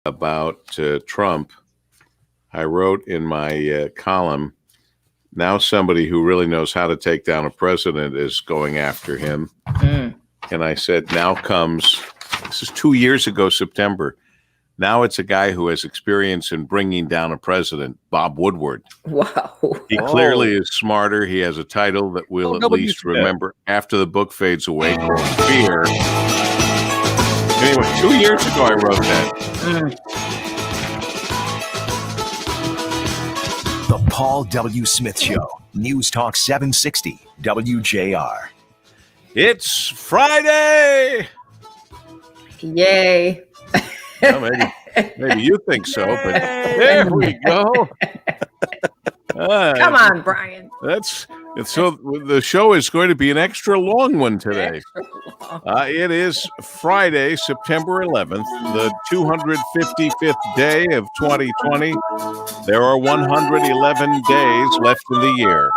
about Trump, I wrote in my column, now somebody who really knows how to take down a president is going after him. And I said, now comes, this is 2 years ago, September. Now it's a guy who has experience in bringing down a president, Bob Woodward. Wow. He clearly is smarter. He has a title that we'll at least remember after the book fades away, called Wjr. Anyway, 2 years ago I wrote that. The Paul W. Smith Show, News Talk 760, WJR. It's Friday! Yay. Well, maybe you think so, but there we go. Come on, Brian. So the show is going to be an extra long one today. It is Friday, September 11th, the 255th day of 2020. There are 111 days left in the year.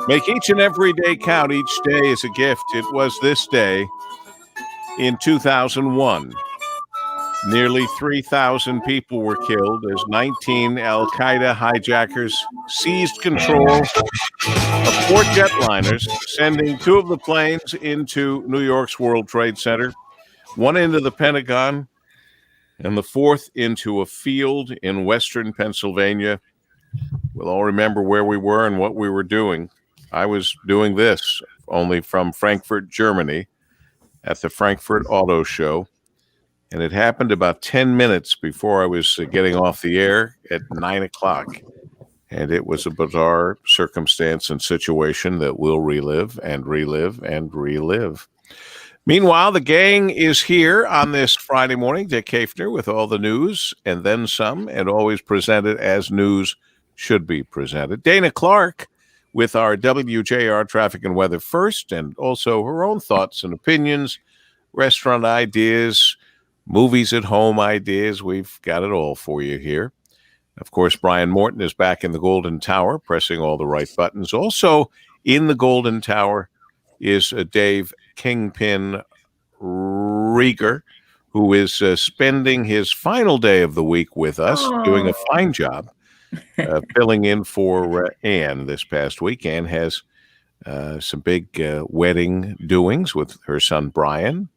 Make each and every day count. Each day is a gift. It was this day in 2001. Nearly 3,000 people were killed as 19 al-Qaeda hijackers seized control of 4 jetliners, sending 2 of the planes into New York's World Trade Center, 1 into the Pentagon, and the 4th into a field in western Pennsylvania. We'll all remember where we were and what we were doing. I was doing this only from Frankfurt, Germany, at the Frankfurt Auto Show. And it happened about 10 minutes before I was getting off the air at 9 o'clock. And it was a bizarre circumstance and situation that we'll relive and relive and relive. Meanwhile, the gang is here on this Friday morning. Dick Hafner with all the news and then some, and always presented as news should be presented. Dana Clark with our WJR Traffic and Weather first, and also her own thoughts and opinions, restaurant ideas, movies at home ideas. We've got it all for you here. Of course, Brian Morton is back in the Golden Tower, pressing all the right buttons. Also in the Golden Tower is Dave Kingpin Rieger, who is spending his final day of the week with us, doing a fine job, filling in for Ann this past week. Ann has some big wedding doings with her son Brian,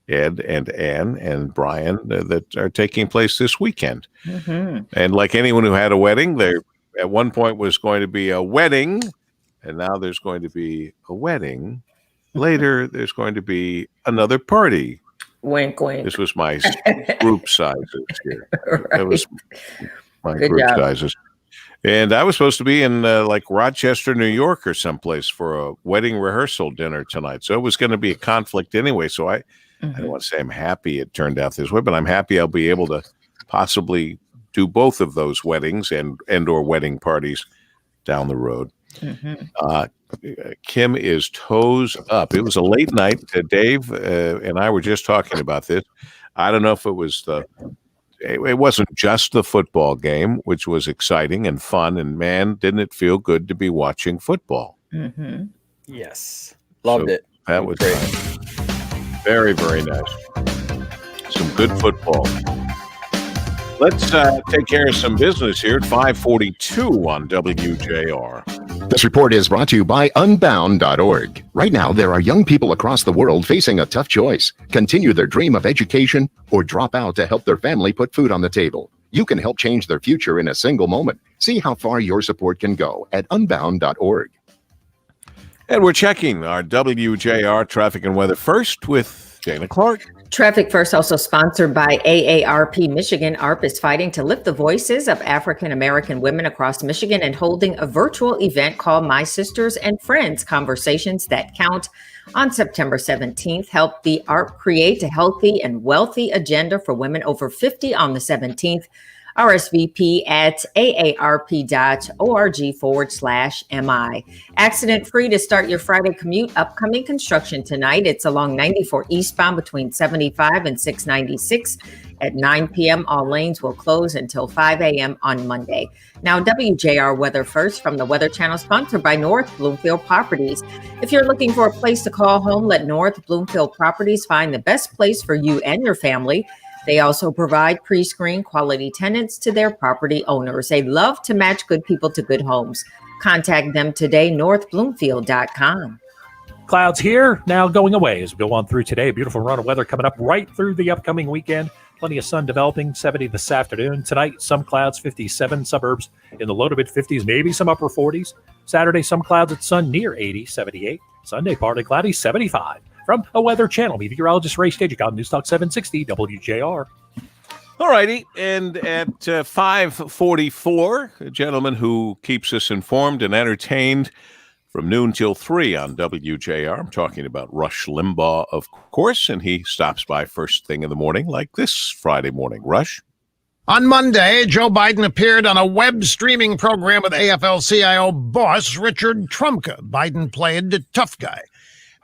Ed and Ann and Brian that are taking place this weekend. Mm-hmm. And like anyone who had a wedding, there at one point was going to be a wedding, and now there's going to be a wedding. Later, there's going to be another party. Wink, wink. This was my group sizes here. Right. That was my Good group job. sizes. And I was supposed to be in like Rochester, New York or someplace for a wedding rehearsal dinner tonight. So it was going to be a conflict anyway. So I don't want to say I'm happy it turned out this way, but I'm happy I'll be able to possibly do both of those weddings and or wedding parties down the road. Kim is toes up. It was a late night. Dave and I were just talking about this. I don't know if it was it wasn't just the football game, which was exciting and fun. And man, didn't it feel good to be watching football? Mm-hmm. Yes. Loved it. That was great. Very, very nice. Some good football. Let's take care of some business here at 542 on WJR. This report is brought to you by Unbound.org. Right now, there are young people across the world facing a tough choice. Continue their dream of education or drop out to help their family put food on the table. You can help change their future in a single moment. See how far your support can go at Unbound.org. And we're checking our WJR Traffic and Weather first with Dana Clark. Traffic First, also sponsored by AARP Michigan. ARP is fighting to lift the voices of African American women across Michigan and holding a virtual event called My Sisters and Friends Conversations That Count on September 17th. Help the ARP create a healthy and wealthy agenda for women over 50 on the 17th. RSVP at aarp.org/MI. Accident free to start your Friday commute. Upcoming construction tonight. It's along 94 eastbound between 75 and 696. At 9 p.m., all lanes will close until 5 a.m. on Monday. Now, WJR Weather first from the Weather Channel, sponsored by North Bloomfield Properties. If you're looking for a place to call home, let North Bloomfield Properties find the best place for you and your family. They also provide pre-screened quality tenants to their property owners. They love to match good people to good homes. Contact them today, northbloomfield.com. Clouds here, now going away as we go on through today. Beautiful run of weather coming up right through the upcoming weekend. Plenty of sun developing, 70 this afternoon. Tonight, some clouds, 57, suburbs in the low to mid-50s, maybe some upper 40s. Saturday, some clouds at sun near 80, 78. Sunday, partly cloudy, 75. From a Weather Channel, meteorologist Ray Stajic on News Talk 760 WJR. All righty, and at 5:44, a gentleman who keeps us informed and entertained from noon till 3 on WJR. I'm talking about Rush Limbaugh, of course, and he stops by first thing in the morning like this Friday morning. Rush? On Monday, Joe Biden appeared on a web streaming program with AFL-CIO boss Richard Trumka. Biden played the tough guy.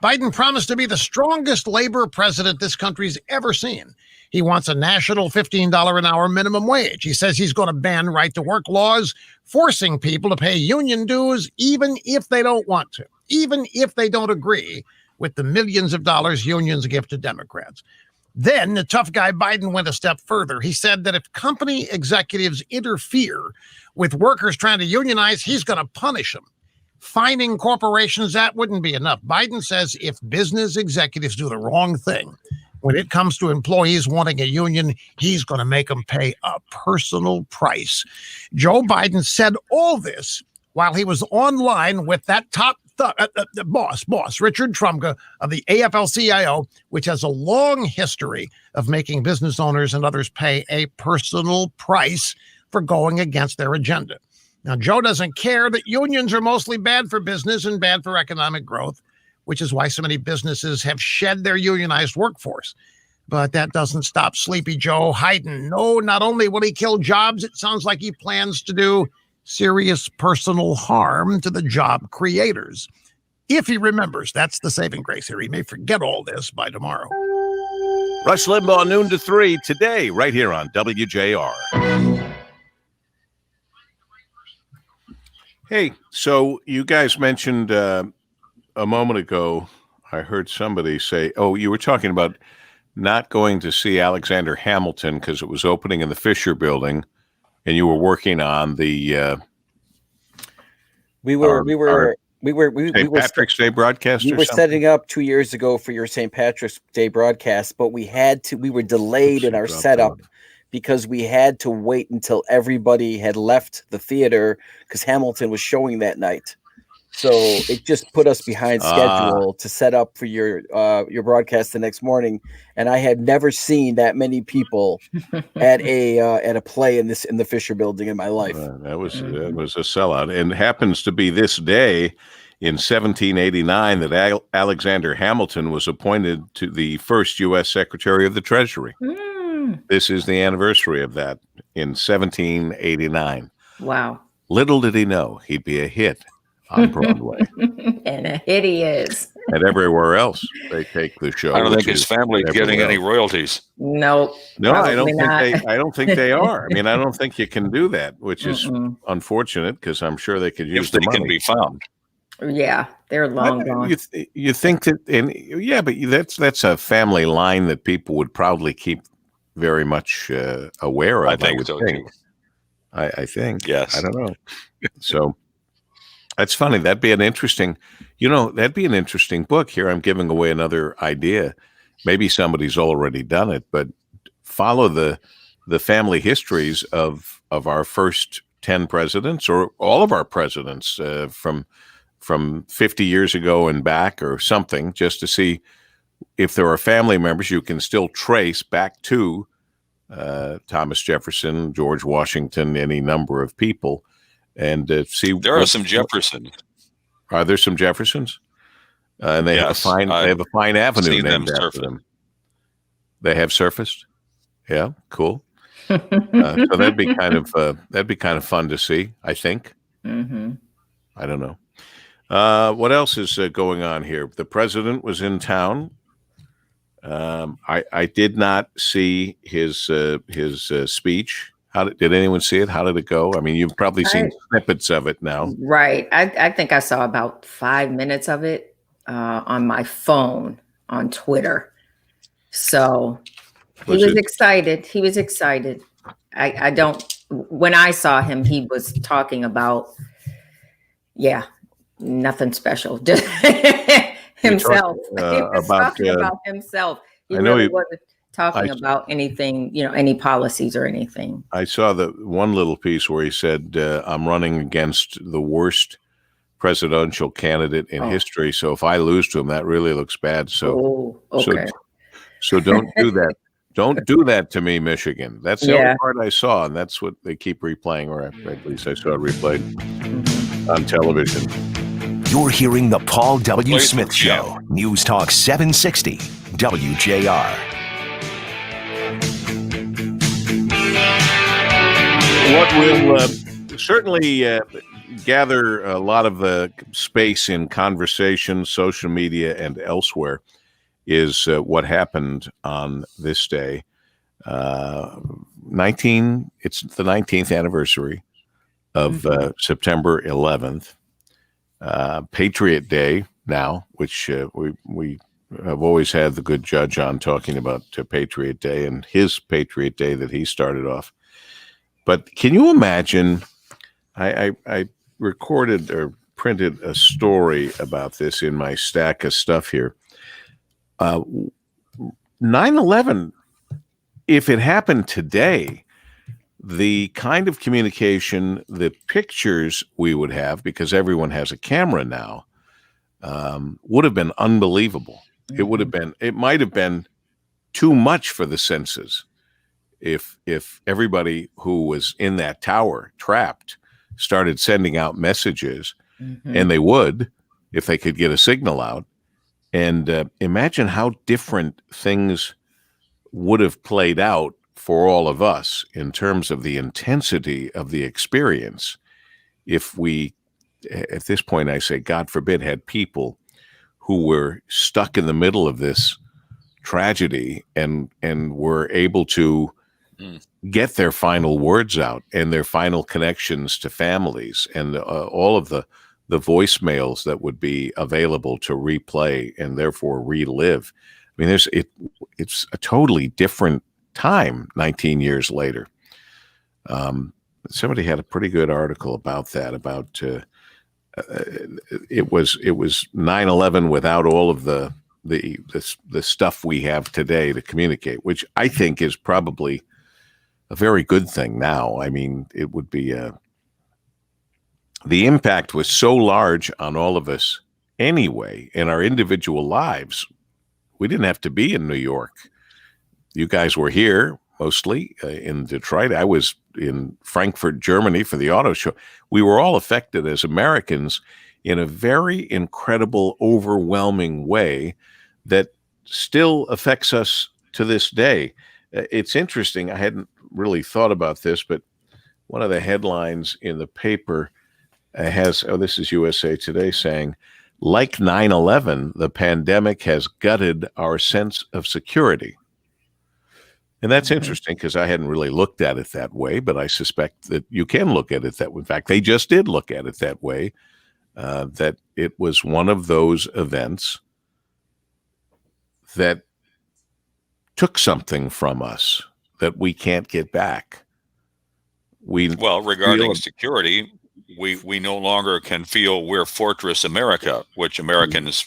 Biden promised to be the strongest labor president this country's ever seen. He wants a national $15 an hour minimum wage. He says he's going to ban right-to-work laws, forcing people to pay union dues even if they don't want to, even if they don't agree with the millions of dollars unions give to Democrats. Then the tough guy Biden went a step further. He said that if company executives interfere with workers trying to unionize, he's going to punish them. Fining corporations, that wouldn't be enough. Biden says if business executives do the wrong thing, when it comes to employees wanting a union, he's going to make them pay a personal price. Joe Biden said all this while he was online with that top boss, Richard Trumka of the AFL-CIO, which has a long history of making business owners and others pay a personal price for going against their agenda. Now, Joe doesn't care that unions are mostly bad for business and bad for economic growth, which is why so many businesses have shed their unionized workforce. But that doesn't stop Sleepy Joe hiding. No, not only will he kill jobs, it sounds like he plans to do serious personal harm to the job creators. If he remembers, that's the saving grace here. He may forget all this by tomorrow. Rush Limbaugh, noon to 3 today, right here on WJR. Hey, so you guys mentioned a moment ago, I heard somebody say, you were talking about not going to see Alexander Hamilton because it was opening in the Fisher Building, and you were working on the St. Patrick's Day broadcast. We were setting up 2 years ago for your St. Patrick's Day broadcast, but we were delayed in our setup because we had to wait until everybody had left the theater because Hamilton was showing that night. So it just put us behind schedule to set up for your broadcast the next morning. And I had never seen that many people at a play in the Fisher Building in my life. That was a sellout, and it happens to be this day in 1789 that Alexander Hamilton was appointed to the first U.S. Secretary of the Treasury. This is the anniversary of that in 1789. Wow. Little did he know he'd be a hit on Broadway. And a hit he is. And everywhere else they take the show. I don't think his family is getting any royalties. Nope. No, I don't think they are. I mean, I don't think you can do that, which is unfortunate because I'm sure they could use if they the money. can be found. Yeah, they're long gone. You think that, but that's a family line that people would probably keep very much aware of. I think so too. I think. Yes. I don't know. So that's funny. That'd be an interesting book. Here I'm giving away another idea. Maybe somebody's already done it, but follow the family histories of our first 10 presidents or all of our presidents from 50 years ago and back or something, just to see if there are family members you can still trace back to Thomas Jefferson, George Washington, any number of people, and see. There are some Jeffersons. Are there some Jeffersons? And they have a fine avenue named after them. They have surfaced. Yeah, cool. So that'd be kind of fun to see. I think. Mm-hmm. I don't know. What else is going on here? The president was in town. I did not see his speech. Did anyone see it? How did it go? I mean, you've probably seen snippets of it now. Right. I think I saw about 5 minutes of it on my phone on Twitter. So He was excited. He was excited. I don't. When I saw him, he was talking about, nothing special. Just himself. He was talking about himself. He really wasn't talking about anything, any policies or anything. I saw the one little piece where he said, I'm running against the worst presidential candidate in history. So if I lose to him, that really looks bad. So, so don't do that. Don't do that to me, Michigan. That's the only part I saw, and that's what they keep replaying, or at least I saw it replayed on television. You're hearing the Paul W. Smith Show, News Talk 760, WJR. What will certainly gather a lot of space in conversation, social media, and elsewhere is what happened on this day. It's the 19th anniversary of September 11th, Patriot Day now, which we have always had the good judge on talking about Patriot Day and his Patriot Day that he started off. But can you imagine, I recorded or printed a story about this in my stack of stuff here. 9/11, if it happened today, the kind of communication, the pictures we would have, because everyone has a camera now, would have been unbelievable. It might have been too much for the senses if everybody who was in that tower trapped started sending out messages, and they would if they could get a signal out. And imagine how different things would have played out for all of us in terms of the intensity of the experience if we, at this point, I say, God forbid, had people who were stuck in the middle of this tragedy and were able to get their final words out and their final connections to families and all of the voicemails that would be available to replay and therefore relive. I mean, it's a totally different time 19 years later. Somebody had a pretty good article about that, about it was 9/11 without all of the stuff we have today to communicate, which I think is probably a very good thing now. I mean, it would be the impact was so large on all of us anyway in our individual lives. We didn't have to be in New York. You guys were here mostly in Detroit. I was in Frankfurt, Germany for the auto show. We were all affected as Americans in a very incredible, overwhelming way that still affects us to this day. It's interesting. I hadn't really thought about this, but one of the headlines in the paper has, this is USA Today, saying, like 9/11, the pandemic has gutted our sense of security. And that's interesting because I hadn't really looked at it that way, but I suspect that you can look at it that way. In fact, they just did look at it that way, that it was one of those events that took something from us that we can't get back. Regarding security, we no longer can feel we're Fortress America, which Americans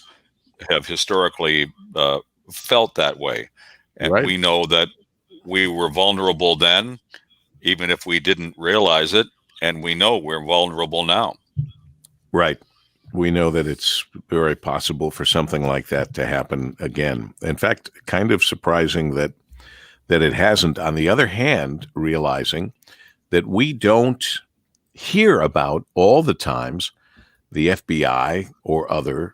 have historically felt that way. And we know that we were vulnerable then, even if we didn't realize it. And we know we're vulnerable now. Right. We know that it's very possible for something like that to happen again. In fact, kind of surprising that it hasn't. On the other hand, realizing that we don't hear about all the times the FBI or other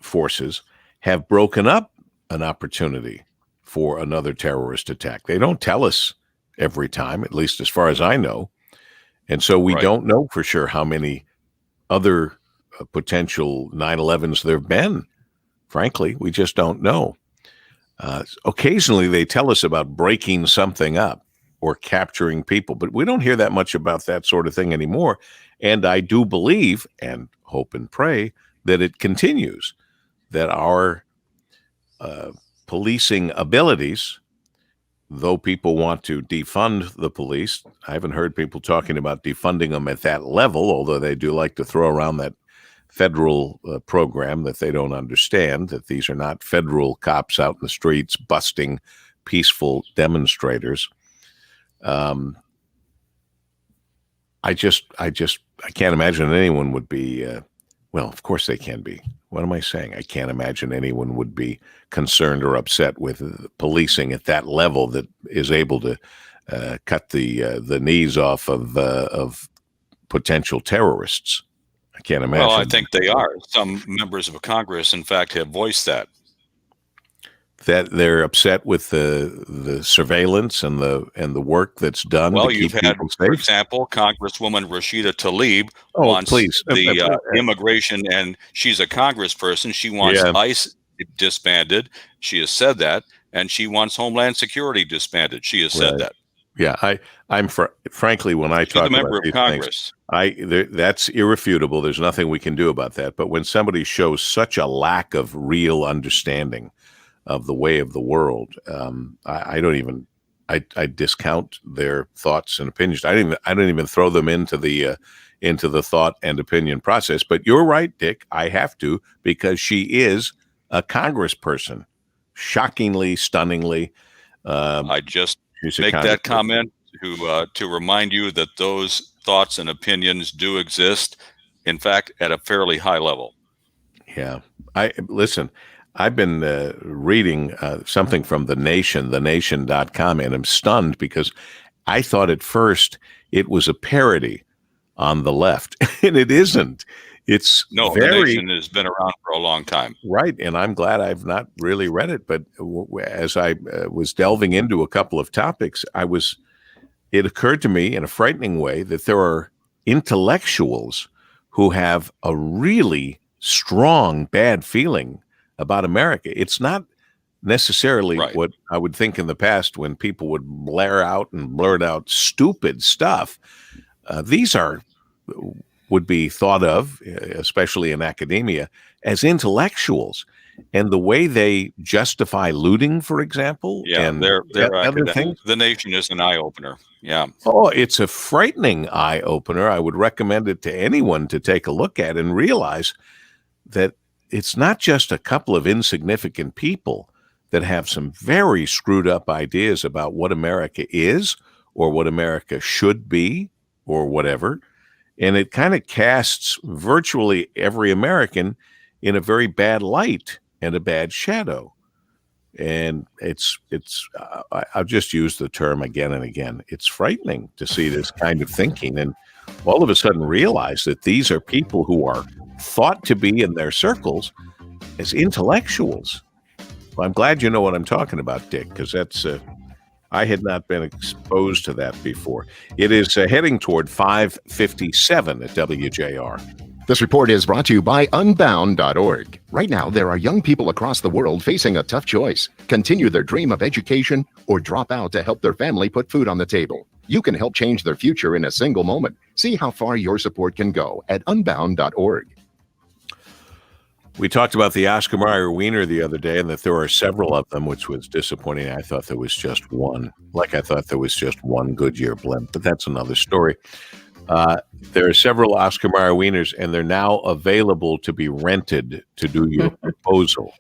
forces have broken up an opportunity for another terrorist attack. They don't tell us every time, at least as far as I know. And so we don't know for sure how many other potential 9/11s there have been. Frankly, we just don't know. Occasionally they tell us about breaking something up or capturing people, but we don't hear that much about that sort of thing anymore. And I do believe and hope and pray that it continues, that our policing abilities, though people want to defund the police. I haven't heard people talking about defunding them at that level, although they do like to throw around that federal program that they don't understand, that these are not federal cops out in the streets busting peaceful demonstrators. I can't imagine anyone would be, well, of course they can be. What am I saying? I can't imagine anyone would be concerned or upset with policing at that level that is able to cut the knees off of potential terrorists. I can't imagine. Well, I think they are. Some members of Congress, in fact, have voiced that they're upset with the surveillance and the work that's done. Well, to you've keep had, people safe. for example, Congresswoman Rashida Tlaib wants the immigration, and she's a congressperson. She wants ICE disbanded. She has said that, and she wants Homeland Security disbanded. She has said that. Yeah, I'm frankly, when I talk about these things, that's irrefutable. There's nothing we can do about that. But when somebody shows such a lack of real understanding of the way of the world, I discount their thoughts and opinions. I don't even throw them into the thought and opinion process. But you're right, Dick. I have to, because she is a congressperson. Shockingly, stunningly. I just make that comment to remind you that those thoughts and opinions do exist. In fact, at a fairly high level. Yeah, I've been reading something from The Nation, thenation.com, and I'm stunned because I thought at first it was a parody on the left, and it isn't. It's The Nation has been around for a long time. Right, and I'm glad I've not really read it, but as I was delving into a couple of topics, it occurred to me in a frightening way that there are intellectuals who have a really strong bad feeling about America. It's not necessarily what I would think in the past when people would blurt out stupid stuff. These would be thought of, especially in academia, as intellectuals. And the way they justify looting, for example, and they're other things. The Nation is an eye-opener. Yeah. Oh, it's a frightening eye-opener. I would recommend it to anyone to take a look at and realize that it's not just a couple of insignificant people that have some very screwed up ideas about what America is or what America should be or whatever. And it kind of casts virtually every American in a very bad light and a bad shadow. And I'll just use the term again and again. It's frightening to see this kind of thinking and all of a sudden realize that these are people who are thought to be in their circles as intellectuals. Well, I'm glad you know what I'm talking about, Dick, because I had not been exposed to that before. It is heading toward 5:57 at WJR. This report is brought to you by Unbound.org. Right now, there are young people across the world facing a tough choice: continue their dream of education or drop out to help their family put food on the table. You can help change their future in a single moment. See how far your support can go at Unbound.org. We talked about the Oscar Mayer Wiener the other day and that there are several of them, which was disappointing. I thought there was just one. Like I thought there was just one Goodyear blimp, but that's another story. There are several Oscar Mayer Wieners, and they're now available to be rented to do your proposal.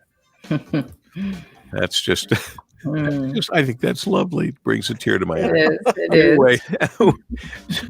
That's just, I think that's lovely. It brings a tear to my eye. Anyway,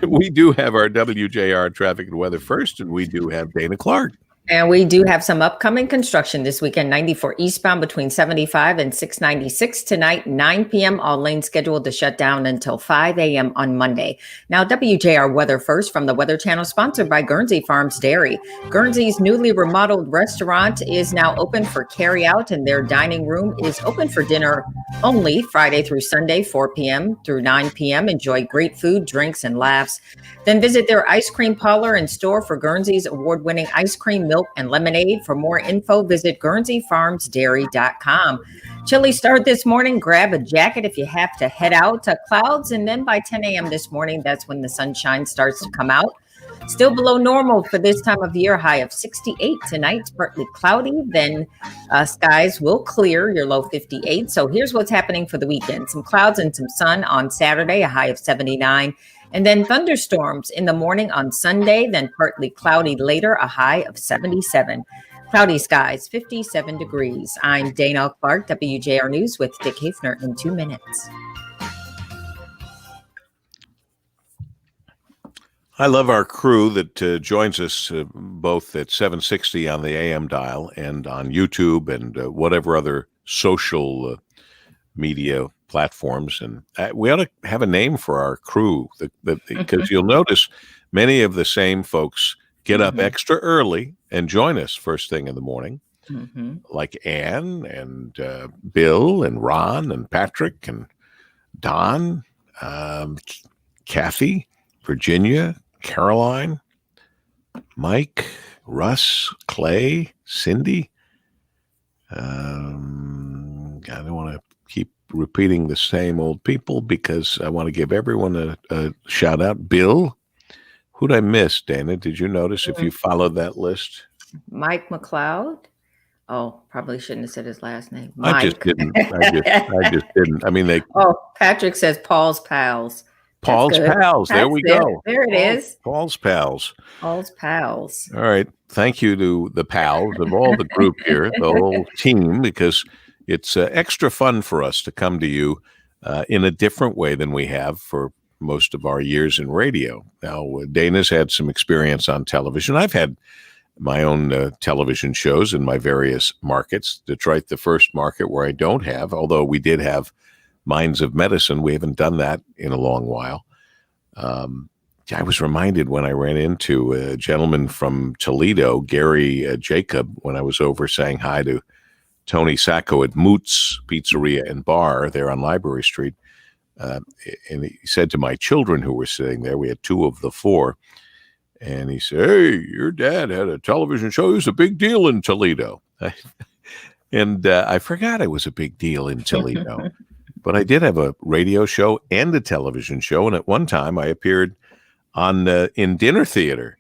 we do have our WJR Traffic and Weather first, and we do have Dana Clark. And we do have some upcoming construction this weekend. 94 eastbound between 75 and 696 tonight, 9 p.m. All lanes scheduled to shut down until 5 a.m. on Monday. Now, WJR Weather first from the Weather Channel, sponsored by Guernsey Farms Dairy. Guernsey's newly remodeled restaurant is now open for carry-out, and their dining room is open for dinner only Friday through Sunday, 4 p.m. through 9 p.m. Enjoy great food, drinks, and laughs. Then visit their ice cream parlor and store for Guernsey's award-winning ice cream, milk, and lemonade. For more info, visit GuernseyFarmsDairy.com. Chilly start this morning. Grab a jacket if you have to head out to clouds. And then by 10 a.m. this morning, that's when the sunshine starts to come out. Still below normal for this time of year, high of 68. Tonight's partly cloudy, then skies will clear, your low 58. So here's what's happening for the weekend. Some clouds and some sun on Saturday, a high of 79. And then thunderstorms in the morning on Sunday, then partly cloudy later, a high of 77. Cloudy skies, 57 degrees. I'm Dana Clark, WJR News with Dick Hafner in 2 minutes. I love our crew that joins us both at 760 on the AM dial and on YouTube and whatever other social media platforms. And we ought to have a name for our crew because you'll notice many of the same folks get up extra early and join us first thing in the morning, like Ann and Bill and Ron and Patrick and Don, Kathy, Virginia, Caroline, Mike, Russ, Clay, Cindy. I don't want to keep repeating the same old people because I want to give everyone a shout out. Bill, who'd I miss, Dana? Did you notice if you followed that list? Mike McLeod. Oh, probably shouldn't have said his last name. Mike. I just didn't. I just didn't. I mean, Patrick says Paul's Pals. Paul's Pals. There we go. There it is. Paul's Pals. Paul's Pals. All right. Thank you to the pals of all the group here, the whole team, because it's extra fun for us to come to you in a different way than we have for most of our years in radio. Now, Dana's had some experience on television. I've had my own television shows in my various markets. Detroit, the first market where I don't have, although we did have Minds of Medicine. We haven't done that in a long while. I was reminded when I ran into a gentleman from Toledo, Gary Jacob, when I was over saying hi to Tony Sacco at Moots Pizzeria and Bar there on Library Street. And he said to my children who were sitting there, we had 2 of the 4, and he said, "Hey, your dad had a television show. It was a big deal in Toledo." And I forgot it was a big deal in Toledo. But I did have a radio show and a television show, and at one time I appeared on in Dinner Theater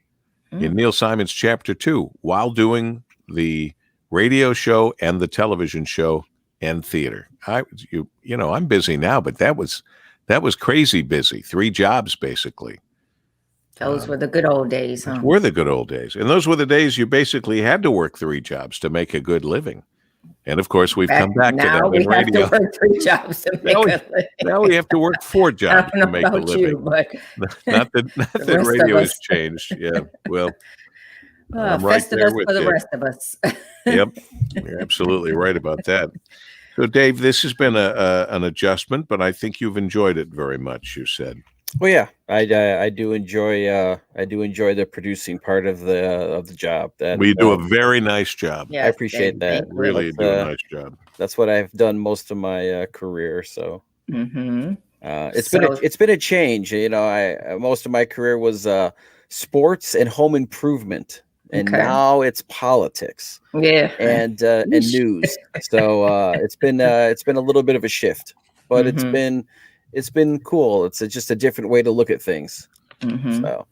in Neil Simon's Chapter 2 while doing the radio show and the television show and theater. I'm busy now, but that was crazy busy. 3 jobs basically. Those were the good old days, huh? Were the good old days, and those were the days you basically had to work 3 jobs to make a good living. And of course, we've come back to that in radio. Now we have to work 3 jobs to make a living. Now we have to work 4 jobs to make a living. Not that radio has changed. Yeah, well, I'm right there with for the you. rest of us. Yep, you're absolutely right about that. So, Dave, this has been an adjustment, but I think you've enjoyed it very much. You said. Well, yeah, I do enjoy the producing part of the job. We do a very nice job. Yes, I appreciate that. Really do a nice job. That's what I've done most of my career. So it's been a change. Most of my career was sports and home improvement, and now it's politics. Yeah, and news. So it's been a little bit of a shift, but it's been cool. It's just a different way to look at things. So,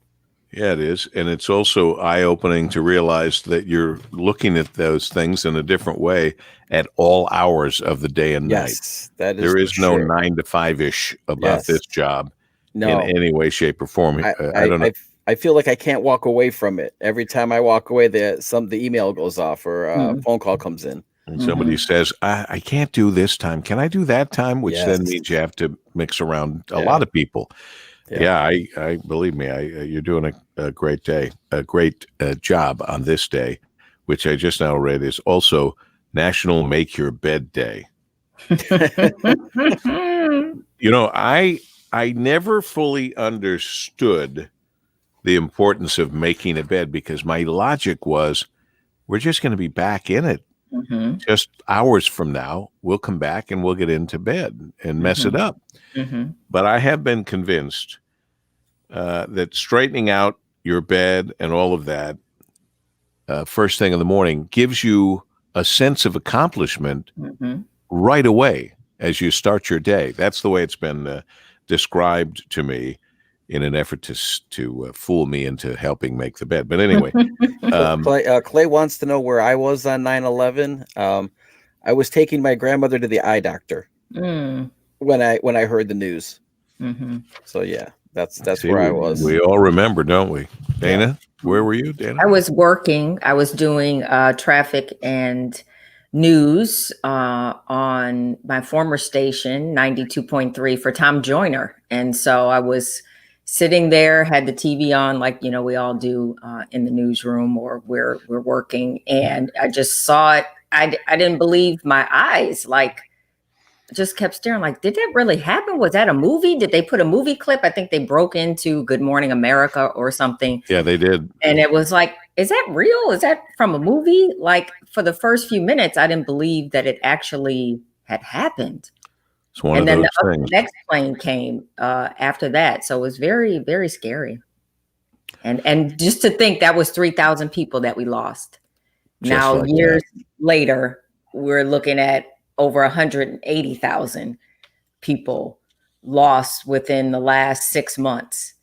yeah, it is. And it's also eye-opening to realize that you're looking at those things in a different way at all hours of the day and night. Yes, that is. There is no 9 to 5-ish about this job in any way, shape, or form. I don't know. I feel like I can't walk away from it. Every time I walk away, the email goes off or a phone call comes in. And somebody says, I can't do this time. Can I do that time? Which then means you have to mix around a lot of people. Yeah, I believe me, you're doing a great day, a great job on this day, which I just now read is also National Make Your Bed Day. I never fully understood the importance of making a bed because my logic was we're just going to be back in it. Just hours from now, we'll come back and we'll get into bed and mess it up. But I have been convinced that straightening out your bed and all of that first thing in the morning gives you a sense of accomplishment right away as you start your day. That's the way it's been described to me. in an effort to fool me into helping make the bed. But anyway, Clay wants to know where I was on 9/11. I was taking my grandmother to the eye doctor when I heard the news. Mm-hmm. So yeah, that's where I was. We all remember, don't we? Dana, where were you, Dana? I was working. I was doing traffic and news on my former station, 92.3 for Tom Joyner. And so I was sitting there, had the TV on like, we all do in the newsroom or where we're working. And I just saw it. I didn't believe my eyes, like just kept staring like, did that really happen? Was that a movie? Did they put a movie clip? I think they broke into Good Morning America or something. Yeah, they did. And it was like, is that real? Is that from a movie? Like for the first few minutes, I didn't believe that it actually had happened. It's one and of then the next plane came after that. So it was very, very scary. And just to think that was 3,000 people that we lost. Just now, like years later, we're looking at over 180,000 people lost within the last 6 months.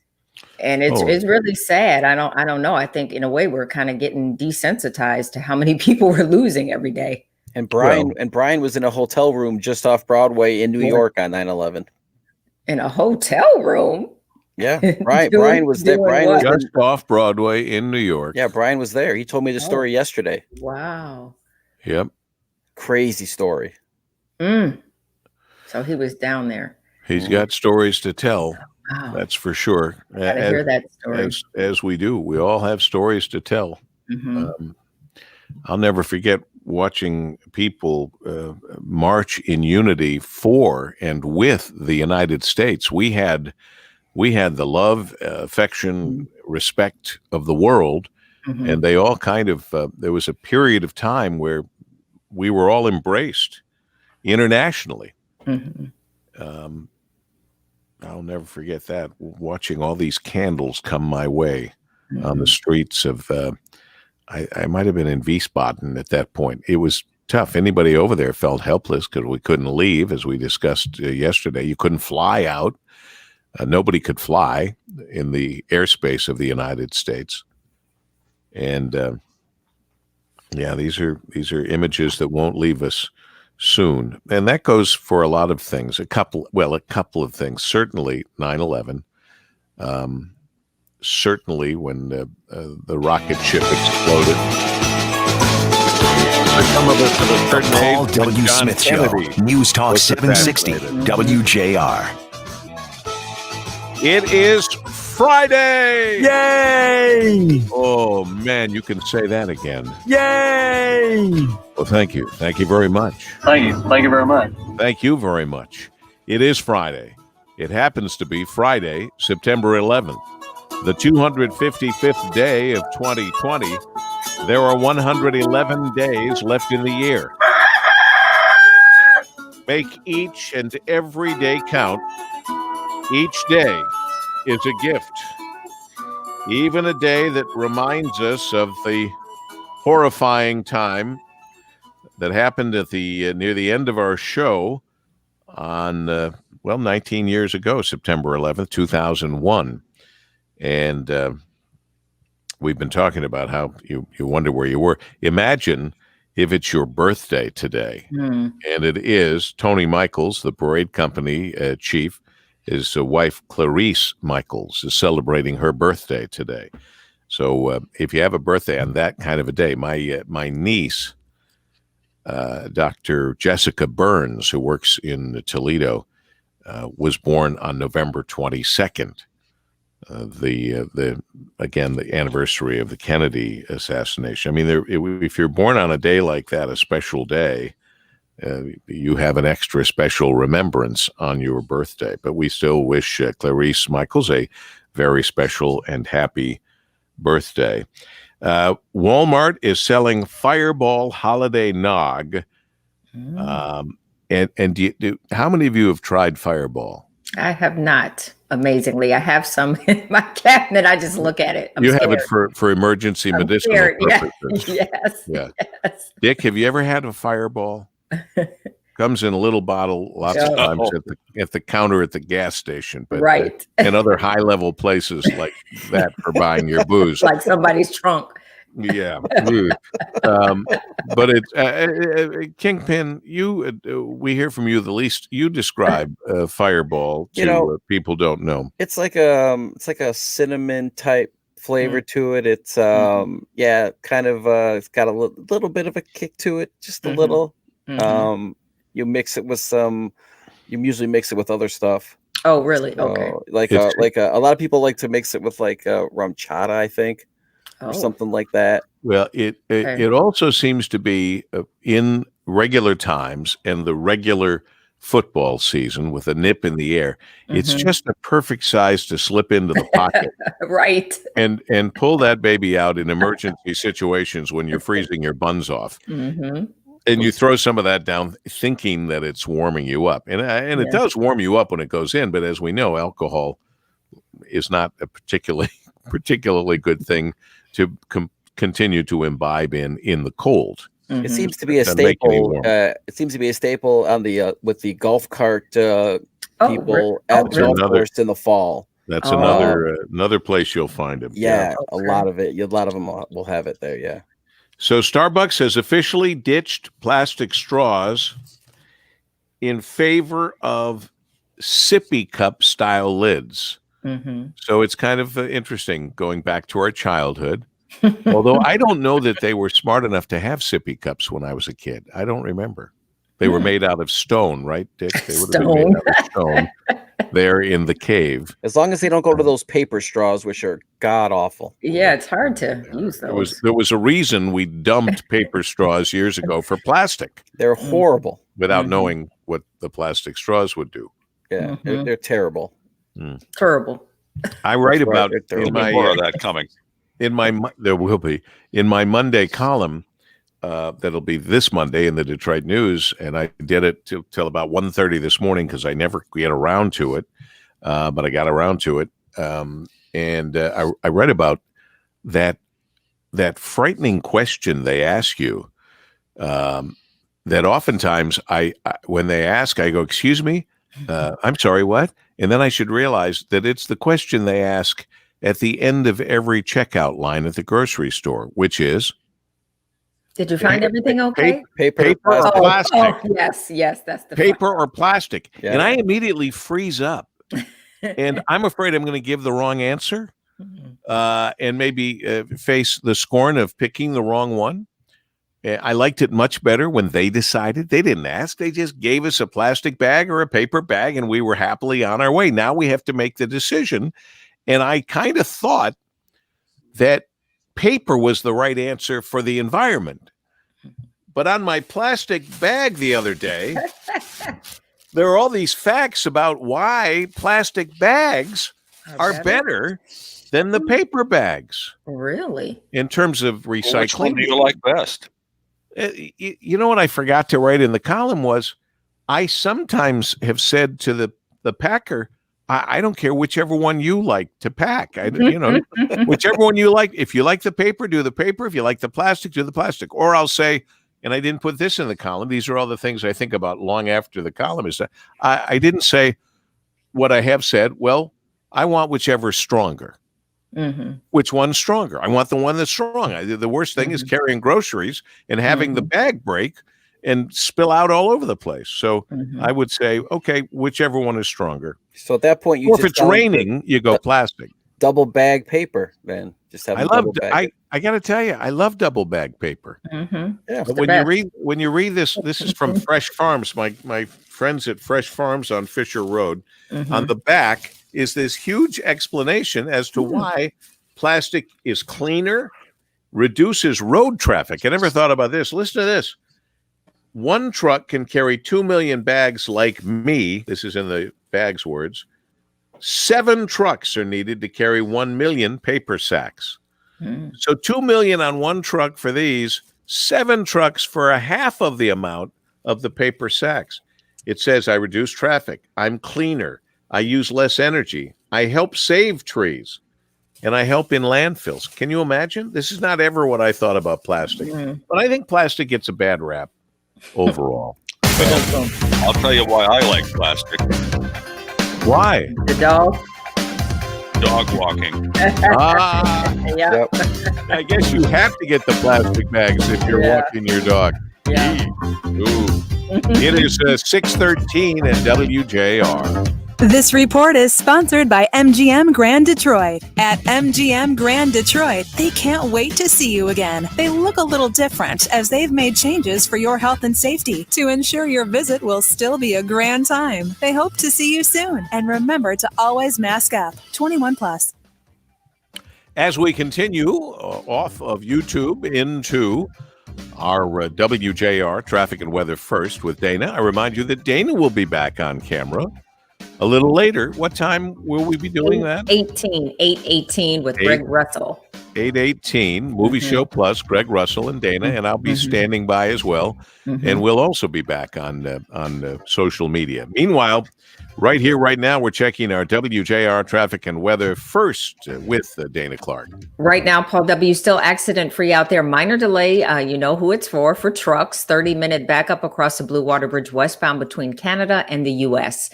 And it's really sad. I don't know. I think in a way we're kind of getting desensitized to how many people we're losing every day. And Brian was in a hotel room just off Broadway in New York on 9/11. In a hotel room? Yeah, Brian was there. Brian was just off Broadway in New York. Yeah, Brian was there. He told me the story yesterday. Wow. Yep. Crazy story. So he was down there. He's got stories to tell. Wow. That's for sure. Gotta hear that story. As we do. We all have stories to tell. Mm-hmm. I'll never forget watching people march in unity for and with the United States. We had the love, affection, respect of the world, and they all kind of, there was a period of time where we were all embraced internationally. I'll never forget that, watching all these candles come my way on the streets of, I might have been in Wiesbaden at that point. It was tough. Anybody over there felt helpless because we couldn't leave, as we discussed yesterday. You couldn't fly out. Nobody could fly in the airspace of the United States. And these are images that won't leave us soon. And that goes for a lot of things. A couple of things. Certainly 9/11. Certainly when the rocket ship exploded. Some of us of a certain Paul age, W. John Smith Kennedy Show. News Talk was 760 WJR. It is Friday! Yay! Oh, man, you can say that again. Yay! Well, thank you. Thank you very much. Thank you. Thank you very much. Thank you very much. It is Friday. It happens to be Friday, September 11th, the 255th day of 2020. There are 111 days left in the year. Make each and every day count. Each day is a gift. Even a day that reminds us of the horrifying time that happened at the near the end of our show on 19 years ago, September 11th, 2001. And we've been talking about how you wonder where you were. Imagine if it's your birthday today, and it is. Tony Michaels, the parade company chief, his wife Clarice Michaels is celebrating her birthday today. So if you have a birthday on that kind of a day, my niece, Dr. Jessica Burns, who works in Toledo, was born on November 22nd. The anniversary of the Kennedy assassination. I mean, if you're born on a day like that, a special day, you have an extra special remembrance on your birthday. But we still wish Clarice Michaels a very special and happy birthday. Walmart is selling Fireball Holiday Nog. And how many of you have tried Fireball? I have not. Amazingly, I have some in my cabinet. I just look at it. You have it for emergency medicinal purposes. Yes. Yeah. Yes. Dick, have you ever had a Fireball? Comes in a little bottle lots of times at the counter at the gas station, but and other high level places like that for buying your booze, like somebody's trunk. Yeah, but it's Kingpin. We hear from you. The least you describe Fireball to people don't know. It's like a cinnamon type flavor to it. It's kind of it's got a little bit of a kick to it, just a little. You mix it with some. You usually mix it with other stuff. Oh, really? So, okay. A lot of people like to mix it with like rum chata, I think, or something like that. Well, it also seems to be in regular times and the regular football season with a nip in the air. It's just a perfect size to slip into the pocket, right? And pull that baby out in emergency situations when you're freezing your buns off. And you throw some of that down thinking that it's warming you up. And it does warm you up when it goes in. But as we know, alcohol is not a particularly good thing to continue to imbibe in the cold. It seems to be a staple. It seems to be a staple on the with the golf cart people at the golf course in the fall. That's another place you'll find them. Yeah, a lot of it. A lot of them will have it there. Yeah. So Starbucks has officially ditched plastic straws in favor of sippy cup style lids. So it's kind of interesting going back to our childhood. Although I don't know that they were smart enough to have sippy cups when I was a kid. I don't remember. They were made out of stone, right, Dick? They would have been made out of stone there in the cave. As long as they don't go to those paper straws, which are god awful. Yeah, it's hard to use those. There was a reason we dumped paper straws years ago for plastic. They're horrible. Without knowing what the plastic straws would do. Yeah, they're terrible. Terrible. I write about more of that coming. There will be in my Monday column. That'll be this Monday in the Detroit News, and I did it till about 1:30 this morning because I never get around to it, but I got around to it, and I read about that frightening question they ask you. That oftentimes when they ask, I go, "Excuse me, I'm sorry, what?" And then I should realize that it's the question they ask at the end of every checkout line at the grocery store, which is, did you find everything okay? Paper or plastic? Oh, yes, that's the paper or plastic. Yeah. And I immediately freeze up. And I'm afraid I'm going to give the wrong answer and maybe face the scorn of picking the wrong one. I liked it much better when they decided. They didn't ask. They just gave us a plastic bag or a paper bag, and we were happily on our way. Now we have to make the decision. And I kind of thought that paper was the right answer for the environment. But on my plastic bag the other day, there are all these facts about why plastic bags are better than the paper bags. Really? In terms of recycling. Which one do you like best? You know what I forgot to write in the column was I sometimes have said to the packer, I don't care whichever one you like to pack. Whichever one you like. If you like the paper, do the paper. If you like the plastic, do the plastic. Or I'll say, and I didn't put this in the column. These are all the things I think about long after the column is that I didn't say what I have said. Well, I want whichever's stronger. Which one's stronger? I want the one that's strong. The worst thing is carrying groceries and having the bag break and spill out all over the place. So I would say, okay, whichever one is stronger. So at that point, if it's raining, you go plastic. Double bag paper, man. Just have. I got to tell you, I love double bag paper. Yeah, but when you read this is from Fresh Farms. My friends at Fresh Farms on Fisher Road. On the back is this huge explanation as to why plastic is cleaner, reduces road traffic. I never thought about this. Listen to this. One truck can carry 2 million bags like me. This is in the bags words. 7 trucks are needed to carry 1 million paper sacks. So 2 million on one truck for these, 7 trucks for a half of the amount of the paper sacks. It says I reduce traffic. I'm cleaner. I use less energy. I help save trees. And I help in landfills. Can you imagine? This is not ever what I thought about plastic. But I think plastic gets a bad rap overall. I'll tell you why I like plastic. Why? The dog. Dog walking. Yep. I guess you have to get the plastic bags if you're walking your dog. Yeah. Ooh. It is 6:13 at WJR. This report is sponsored by MGM Grand Detroit. At MGM Grand Detroit, they can't wait to see you again. They look a little different as they've made changes for your health and safety to ensure your visit will still be a grand time. They hope to see you soon. And remember to always mask up. 21 plus. As we continue off of YouTube into our WJR Traffic and Weather First with Dana, I remind you that Dana will be back on camera a little later. What time will we be doing that? 8:18 with Greg Russell. 8:18, Movie Show Plus, Greg Russell and Dana, and I'll be standing by as well. And we'll also be back on social media. Meanwhile, right here, right now, we're checking our WJR Traffic and Weather First with Dana Clark. Right now, Paul W. still accident-free out there. Minor delay, you know who it's for trucks. 30-minute backup across the Blue Water Bridge westbound between Canada and the U.S.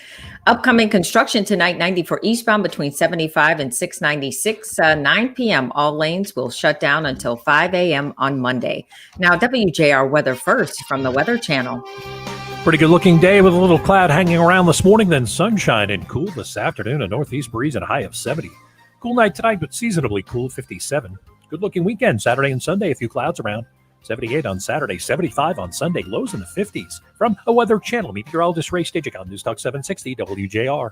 Upcoming construction tonight, 94 eastbound between 75 and 696. 9 p.m. All lanes will shut down until 5 a.m. on Monday. Now, WJR Weather First from the Weather Channel. Pretty good looking day with a little cloud hanging around this morning, then sunshine and cool this afternoon. A northeast breeze and a high of 70. Cool night tonight, but seasonably cool, 57. Good looking weekend, Saturday and Sunday, a few clouds around. 78 on Saturday, 75 on Sunday, lows in the 50s. From a Weather Channel, meteorologist Ray Stajic on News Talk 760 WJR.